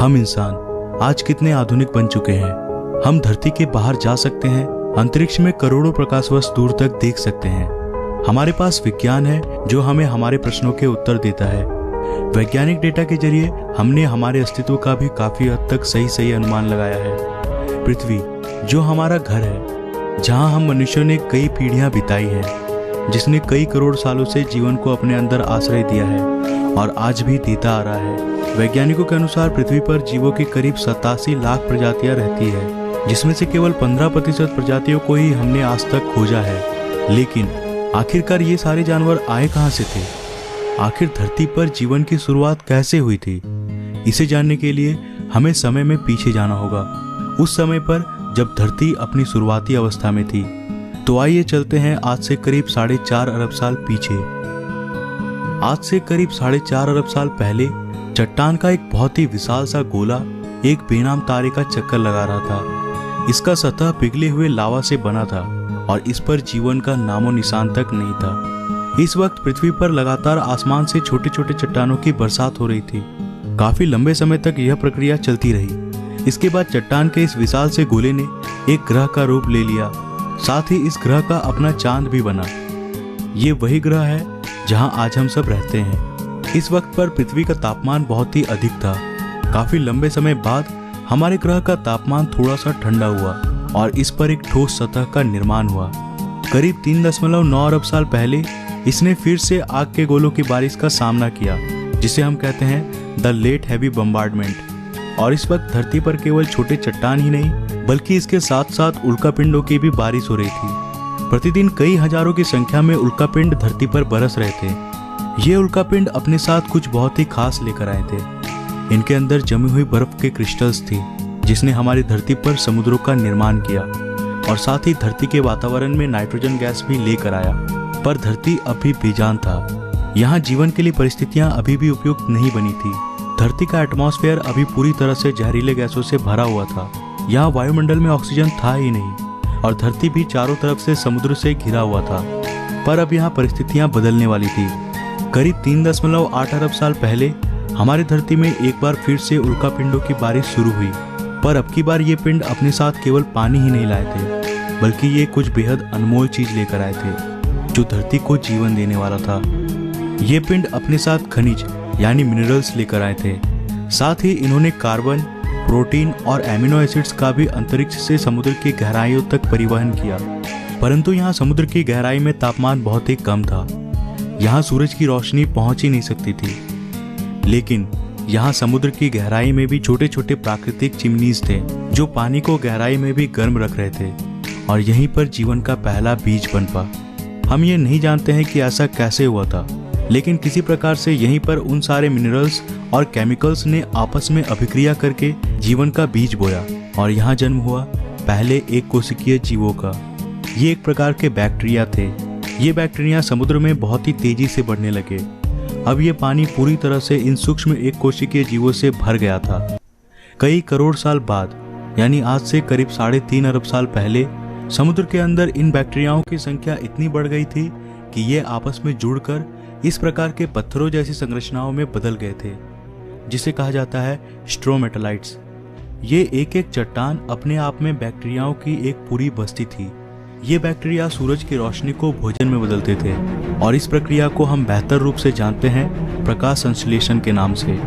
हम इंसान आज कितने आधुनिक बन चुके हैं। हम धरती के बाहर जा सकते हैं, अंतरिक्ष में करोड़ों प्रकाश वर्ष दूर तक देख सकते हैं। हमारे पास विज्ञान है जो हमें हमारे प्रश्नों के उत्तर देता है। वैज्ञानिक डेटा के जरिए हमने हमारे अस्तित्व का भी काफी हद तक सही अनुमान लगाया है। पृथ्वी जो हमारा घर है, जहां हम मनुष्यों ने कई पीढ़ियां बिताई है, जिसने कई करोड़ सालों से जीवन को अपने अंदर आश्रय दिया है और आज भी देता आ रहा है। वैज्ञानिकों के अनुसार पृथ्वी पर जीवों की करीब 87 लाख प्रजातियां रहती है, जिसमें से केवल 15% प्रजातियों को ही हमने आज तक खोजा है। लेकिन आखिरकार ये सारे जानवर आए कहां से थे? आखिर धरती पर जीवन की शुरुआत कैसे हुई थी? इसे जानने के लिए हमें समय में पीछे जाना होगा, उस समय पर जब धरती अपनी शुरुआती अवस्था में थी। तो आइए चलते हैं आज से करीब 4.5 अरब साल पीछे। आज से करीब 4.5 अरब साल पहले चट्टान का एक बहुत ही विशाल सा गोला एक बेनाम तारे का चक्कर लगा रहा था। इसका सतह पिघले हुए लावा से बना था और इस पर जीवन का नामो निशान तक नहीं था। इस वक्त पृथ्वी पर लगातार आसमान से छोटे छोटे चट्टानों की बरसात हो रही थी। काफी लंबे समय तक यह प्रक्रिया चलती रही। इसके बाद चट्टान के इस विशाल से गोले ने एक ग्रह का रूप ले लिया। साथ ही इस ग्रह का अपना चांद भी बना। ये वही ग्रह है जहां आज हम सब रहते हैं। इस वक्त पर पृथ्वी का तापमान बहुत ही अधिक था। काफी लंबे समय बाद हमारे ग्रह का तापमान थोड़ा सा ठंडा हुआ और इस पर एक ठोस सतह का निर्माण हुआ। करीब 3.9 अरब साल पहले इसने फिर से आग के गोलों की बारिश का सामना किया, जिसे हम कहते हैं द लेट हैवी बम्बार्डमेंट। और इस वक्त धरती पर केवल छोटे चट्टान ही नहीं, बल्कि इसके साथ साथ उल्कापिंडों की भी बारिश हो रही थी। प्रतिदिन कई हजारों की संख्या में उल्कापिंड धरती पर बरस रहे थे। ये उल्कापिंड अपने साथ कुछ बहुत ही खास लेकर आए थे। इनके अंदर जमी हुई बर्फ के क्रिस्टल्स थी, जिसने हमारी धरती पर समुद्रों का निर्माण किया और साथ ही धरती के वातावरण में नाइट्रोजन गैस भी लेकर आया। पर धरती अभी बेजान था। यहाँ जीवन के लिए परिस्थितियां अभी भी उपयुक्त नहीं बनी थी। धरती का एटमॉस्फेयर अभी पूरी तरह से जहरीले गैसों से भरा हुआ था। यहाँ वायुमंडल में ऑक्सीजन था ही नहीं और धरती भी चारों तरफ से समुद्र से घिरा हुआ था। पर अब यहाँ परिस्थितियां बदलने वाली थी। करीब 3.8 अरब साल पहले हमारी धरती में एक बार फिर से उल्कापिंडों की बारिश शुरू हुई। पर अब की बार ये पिंड अपने साथ केवल पानी ही नहीं लाए थे, बल्कि ये कुछ बेहद अनमोल चीज लेकर आए थे, जो धरती को जीवन देने वाला था। ये पिंड अपने साथ खनिज यानी मिनरल्स लेकर आए थे। साथ ही इन्होंने कार्बन, प्रोटीन और एमिनो एसिड्स का भी अंतरिक्ष से समुद्र की गहराइयों तक परिवहन किया। परंतु यहाँ समुद्र की गहराई में तापमान बहुत ही कम था। यहाँ सूरज की रोशनी पहुंच ही नहीं सकती थी। लेकिन यहाँ समुद्र की गहराई में भी छोटे छोटे प्राकृतिक चिमनीज थे, जो पानी को गहराई में भी गर्म रख रहे थे और यहीं पर जीवन का पहला बीज पनपा। हम ये नहीं जानते हैं कि ऐसा कैसे हुआ था, लेकिन किसी प्रकार से यहीं पर उन सारे मिनरल्स और केमिकल्स ने आपस में अभिक्रिया करके जीवन का बीज बोया और यहाँ जन्म हुआ पहले एक कोशिकीय जीवों का। ये एक प्रकार के बैक्टीरिया थे। ये बैक्टीरिया समुद्र में बहुत ही तेजी से बढ़ने लगे। अब ये पानी पूरी तरह से इन सूक्ष्म एक कोशिकीय जीवों से भर गया था। कई करोड़ साल बाद, यानी आज से करीब 3.5 अरब साल पहले, समुद्र के अंदर इन बैक्टीरियाओं की संख्या इतनी बढ़ गई थी कि ये आपस में जुड़कर इस प्रकार के पत्थरों जैसी संरचनाओं में बदल गए थे, जिसे कहा जाता है स्ट्रोमेटालाइट्स। ये एक एक चट्टान अपने आप में बैक्टीरियाओं की एक पूरी बस्ती थी। ये बैक्टीरिया सूरज की रोशनी को भोजन में बदलते थे और इस प्रक्रिया को हम बेहतर रूप से जानते हैं प्रकाश संश्लेषण के नाम से।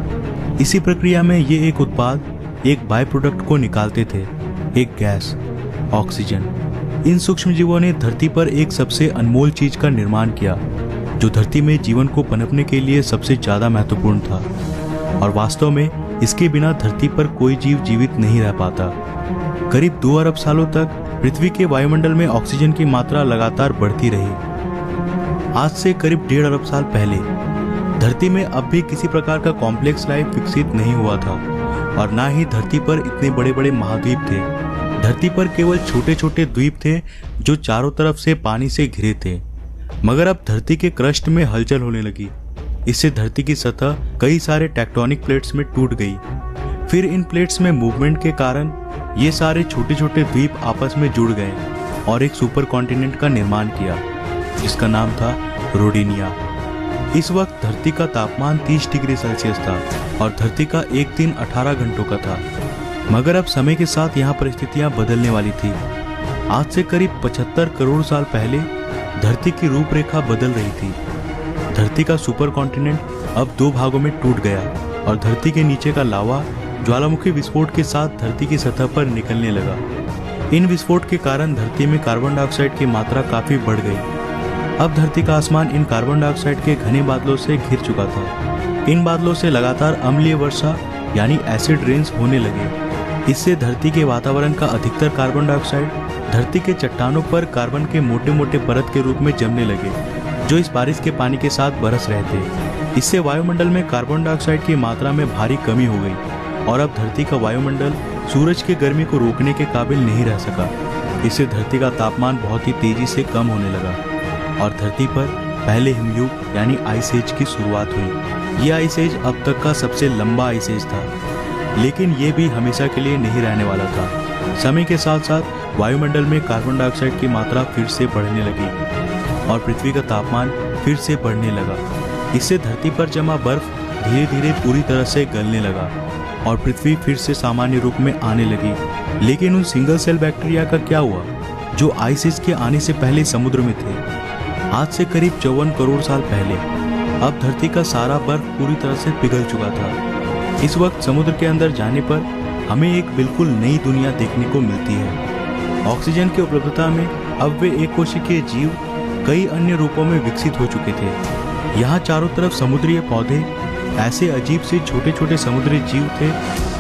इसी प्रक्रिया में ये एक उत्पाद, एक बाय प्रोडक्ट को निकालते थे, एक गैस, ऑक्सीजन। इन सूक्ष्म जीवों ने धरती पर एक सबसे अनमोल चीज का निर्माण किया, जो धरती में जीवन को पनपने के लिए सबसे ज्यादा महत्वपूर्ण था। और वास्तव में इसके बिना धरती पर कोई जीव जीवित नहीं रह पाता। करीब 2 अरब सालों तक पृथ्वी के वायुमंडल में ऑक्सीजन की मात्रा लगातार बढ़ती रही। आज से करीब 1.5 अरब साल पहले धरती में अब भी किसी प्रकार का कॉम्प्लेक्स लाइफ विकसित नहीं हुआ था और ना ही धरती पर इतने बड़े बड़े महाद्वीप थे। धरती पर केवल छोटे छोटे द्वीप थे जो चारों तरफ से पानी से घिरे थे। मगर अब धरती के क्रस्ट में हलचल होने लगी। इससे धरती की सतह कई सारे टेक्टोनिक प्लेट्स में टूट गई। फिर इन प्लेट्स में मूवमेंट के कारण ये सारे छोटे छोटे द्वीप आपस में जुड़ गए और एक सुपर कॉन्टिनेंट का निर्माण किया, जिसका नाम था रोडिनिया। इस वक्त धरती का तापमान 30 डिग्री सेल्सियस था और धरती का एक दिन 18 घंटों का था। मगर अब समय के साथ यहाँ परिस्थितियाँ बदलने वाली थी। आज से करीब 75 करोड़ साल पहले धरती की रूपरेखा बदल रही थी। धरती का सुपर कॉन्टिनेंट अब 2 भागों में टूट गया और धरती के नीचे का लावा ज्वालामुखी विस्फोट के साथ धरती की सतह पर निकलने लगा। इन विस्फोट के कारण धरती में कार्बन डाइऑक्साइड की मात्रा काफी बढ़ गई। अब धरती का आसमान इन कार्बन डाइऑक्साइड के घने बादलों से घिर चुका था। इन बादलों से लगातार अम्लीय वर्षा यानी एसिड रेन्स होने लगे। इससे धरती के वातावरण का अधिकतर कार्बन डाइऑक्साइड धरती के चट्टानों पर कार्बन के मोटे मोटे परत के रूप में जमने लगे, जो इस बारिश के पानी के साथ बरस रहे थे। इससे वायुमंडल में कार्बन डाइऑक्साइड की मात्रा में भारी कमी हो गई और अब धरती का वायुमंडल सूरज की गर्मी को रोकने के काबिल नहीं रह सका। इससे धरती का तापमान बहुत ही तेजी से कम होने लगा और धरती पर पहले हिमयुग यानी आइस एज की शुरुआत हुई। यह आइस एज अब तक का सबसे लंबा आइस एज था, लेकिन यह भी हमेशा के लिए नहीं रहने वाला था। समय के साथ साथ वायुमंडल में कार्बन डाइऑक्साइड की मात्रा फिर से बढ़ने लगी और पृथ्वी का तापमान फिर से बढ़ने लगा। इससे धरती पर जमा बर्फ धीरे धीरे पूरी तरह से गलने लगा और पृथ्वी फिर से सामान्य रूप में आने लगी। लेकिन उन सिंगल सेल बैक्टीरिया का क्या हुआ जो आइस एज के आने से पहले समुद्र में थे? आज से करीब 54 करोड़ साल पहले अब धरती का सारा बर्फ पूरी तरह से पिघल चुका था। इस वक्त समुद्र के अंदर जाने पर हमें एक बिल्कुल नई दुनिया देखने को मिलती है। ऑक्सीजन की उपलब्धता में अब वे एक कोशिकीय जीव कई अन्य रूपों में विकसित हो चुके थे। यहाँ चारों तरफ समुद्रीय पौधे, ऐसे अजीब से छोटे छोटे समुद्री जीव थे,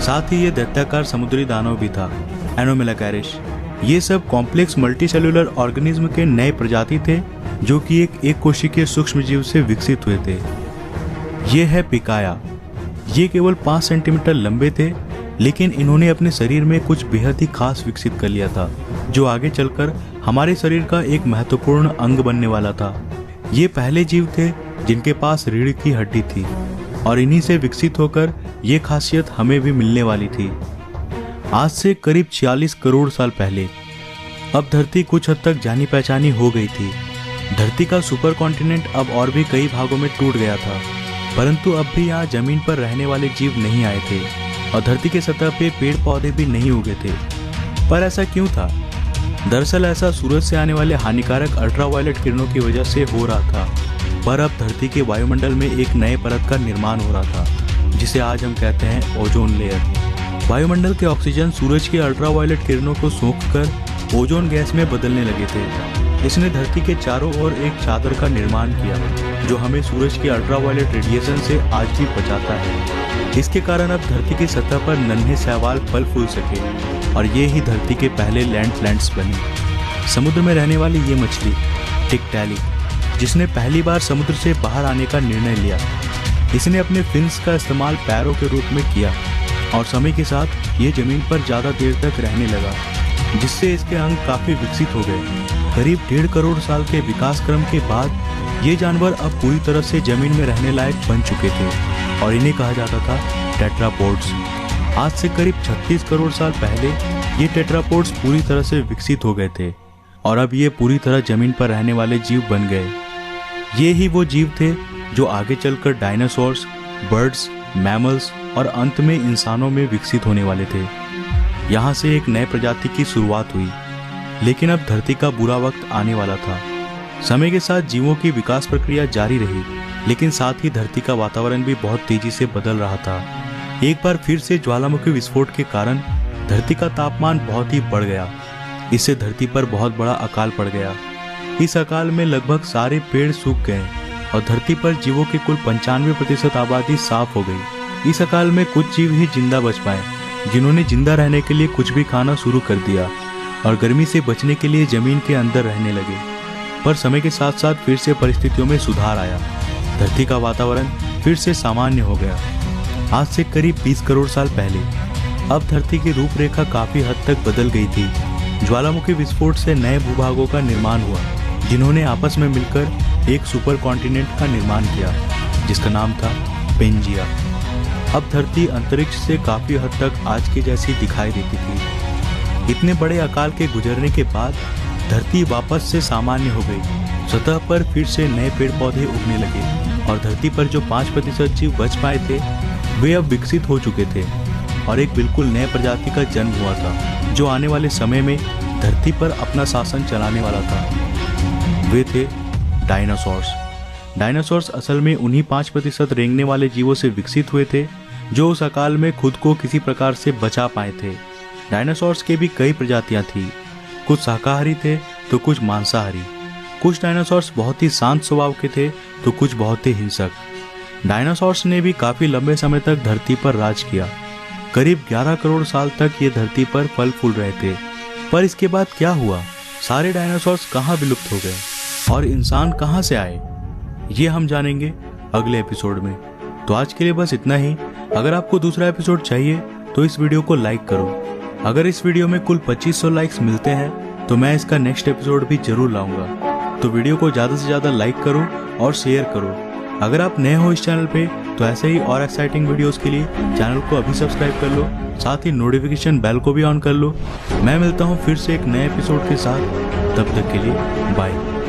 साथ ही ये दैत्याकार समुद्री दानव भी था, एनोमेलाकैरिस। ये सब कॉम्प्लेक्स मल्टीसेल्युलर ऑर्गेनिज्म के नए प्रजाति थे जो कि एक कोशिकीय सूक्ष्म जीव से विकसित हुए थे। ये है पिकाया। ये केवल 5 सेंटीमीटर लंबे थे, लेकिन इन्होंने अपने शरीर में कुछ बेहद ही खास विकसित कर लिया था, जो आगे चलकर हमारे शरीर का एक महत्वपूर्ण अंग बनने वाला था। ये पहले जीव थे जिनके पास रीढ़ की हड्डी थी और इन्हीं से विकसित होकर ये खासियत हमें भी मिलने वाली थी। आज से करीब 46 करोड़ साल पहले अब धरती कुछ हद तक जानी पहचानी हो गई थी। धरती का सुपर कॉन्टिनेंट अब और भी कई भागों में टूट गया था, परंतु अब भी यहाँ जमीन पर रहने वाले जीव नहीं आए थे और धरती के सतह पे पेड़ पौधे भी नहीं उगे थे। पर ऐसा क्यों था? दरअसल ऐसा सूरज से आने वाले हानिकारक अल्ट्रावायलेट किरणों की वजह से हो रहा था। पर अब धरती के वायुमंडल में एक नए परत का निर्माण हो रहा था, जिसे आज हम कहते हैं ओजोन लेयर। वायुमंडल के ऑक्सीजन सूरज की अल्ट्रावायलेट किरणों को सोखकर ओजोन गैस में बदलने लगे थे। इसने धरती के चारों ओर एक चादर का निर्माण किया, जो हमें सूरज की अल्ट्रावायलेट रेडिएशन से आज भी बचाता है। इसके कारण अब धरती की सतह पर नन्हे शैवाल फल फूल सके और ये ही धरती के पहले लैंड प्लांट्स बने। समुद्र में रहने वाली ये मछली टिकटैली, जिसने पहली बार समुद्र से बाहर आने का निर्णय लिया, इसने अपने फिन्स का इस्तेमाल पैरों के रूप में किया और समय के साथ ये जमीन पर ज़्यादा देर तक रहने लगा, जिससे इसके अंग काफ़ी विकसित हो गए। करीब 1.5 करोड़ साल के विकास क्रम के बाद ये जानवर अब पूरी तरह से जमीन में रहने लायक बन चुके थे और इन्हें कहा जाता था टेट्रापोड्स। आज से करीब 36 करोड़ साल पहले ये टेट्रापोड्स पूरी तरह से विकसित हो गए थे और अब ये पूरी तरह जमीन पर रहने वाले जीव बन गए। ये ही वो जीव थे जो आगे चलकर डायनासोर्स, बर्ड्स, मैमल्स और अंत में इंसानों में विकसित होने वाले थे। यहाँ से एक नए प्रजाति की शुरुआत हुई, लेकिन अब धरती का बुरा वक्त आने वाला था। समय के साथ जीवों की विकास प्रक्रिया जारी रही, लेकिन साथ ही धरती का वातावरण भी बहुत तेजी से बदल रहा था। एक बार फिर से ज्वालामुखी विस्फोट के कारण धरती का तापमान बहुत ही बढ़ गया। इससे धरती पर बहुत बड़ा अकाल पड़ गया। इस अकाल में लगभग सारे पेड़ सूख गए और धरती पर जीवों की कुल 95% आबादी साफ हो गई। इस अकाल में कुछ जीव ही जिंदा बच पाए, जिन्होंने जिंदा रहने के लिए कुछ भी खाना शुरू कर दिया और गर्मी से बचने के लिए जमीन के अंदर रहने लगे। पर समय के साथ साथ फिर से परिस्थितियों में सुधार आया। धरती का वातावरण फिर से सामान्य हो गया। आज से करीब 20 करोड़ साल पहले अब धरती की रूपरेखा काफी हद तक बदल गई थी। ज्वालामुखी विस्फोट से नए भूभागों का निर्माण हुआ, जिन्होंने आपस में मिलकर एक सुपर कॉन्टिनेंट का निर्माण किया, जिसका नाम था पेंजिया। अब धरती अंतरिक्ष से काफी हद तक आज की जैसी दिखाई देती थी। इतने बड़े अकाल के गुजरने के बाद धरती वापस से सामान्य हो गई। सतह पर फिर से नए पेड़ पौधे उगने लगे और धरती पर जो 5% जीव बच पाए थे वे अब विकसित हो चुके थे और एक बिल्कुल नए प्रजाति का जन्म हुआ था जो आने वाले समय में धरती पर अपना शासन चलाने वाला था। वे थे डायनासोर्स। डायनासोर्स असल में उन्हीं 5% रेंगने वाले जीवों से विकसित हुए थे जो उस अकाल में खुद को किसी प्रकार से बचा पाए थे। डायनासोर्स के भी कई प्रजातियां थी, कुछ शाकाहारी थे तो कुछ मांसाहारी। कुछ डायनासोर्स बहुत ही शांत स्वभाव के थे तो कुछ बहुत ही हिंसक। डायनासोर्स ने भी काफी लंबे समय तक धरती पर राज किया। करीब 11 करोड़ साल तक ये धरती पर फल फूल रहे थे। पर इसके बाद क्या हुआ? सारे डायनासोर्स कहाँ विलुप्त हो गए और इंसान कहाँ से आए? ये हम जानेंगे अगले एपिसोड में। तो आज के लिए बस इतना ही। अगर आपको दूसरा एपिसोड चाहिए तो इस वीडियो को लाइक करो। अगर इस वीडियो में कुल 2500 लाइक्स मिलते हैं तो मैं इसका नेक्स्ट एपिसोड भी जरूर लाऊंगा। तो वीडियो को ज़्यादा से ज़्यादा लाइक करो और शेयर करो। अगर आप नए हो इस चैनल पे तो ऐसे ही और एक्साइटिंग वीडियोस के लिए चैनल को अभी सब्सक्राइब कर लो, साथ ही नोटिफिकेशन बेल को भी ऑन कर लो। मैं मिलता हूँ फिर से एक नए एपिसोड के साथ। तब तक के लिए बाय।